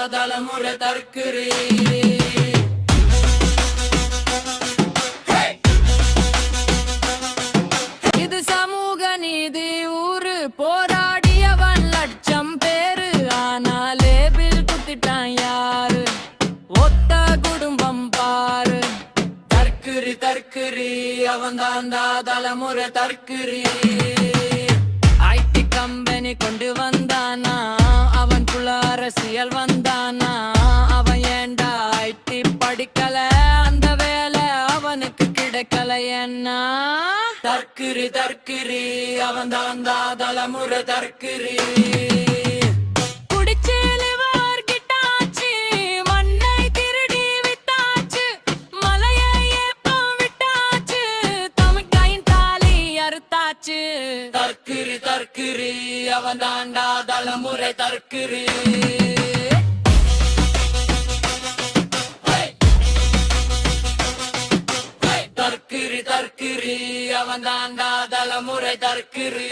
தலைமுறை தற்குறி. இது சமூக நீதி ஊரு போராடியவன் லட்சம் பேரு. ஆனாலே பில் குத்திட்டான் யாரு? ஒத்த குடும்பம் பாரு. தற்குறி தற்குறி அவன் தாண்டா தலைமுறை தற்குறி. ஐடி கம்பெனி கொண்டு வந்தானா, அவன் புல அரசியல் வந்தானா. அவன் ஏண்டா ஐடி படிக்கல, அந்த வேலை அவனுக்கு கிடைக்கல. என்ன தற்குறி தற்குறி அவன் தாண்டா தலைமுறை தற்குறி. தற்குறி தற்குறி அவன் தாண்டா தலைமுறை தற்குறி. தற்குறி தற்குறி அவன் தாண்டா தலைமுறை தற்குறி.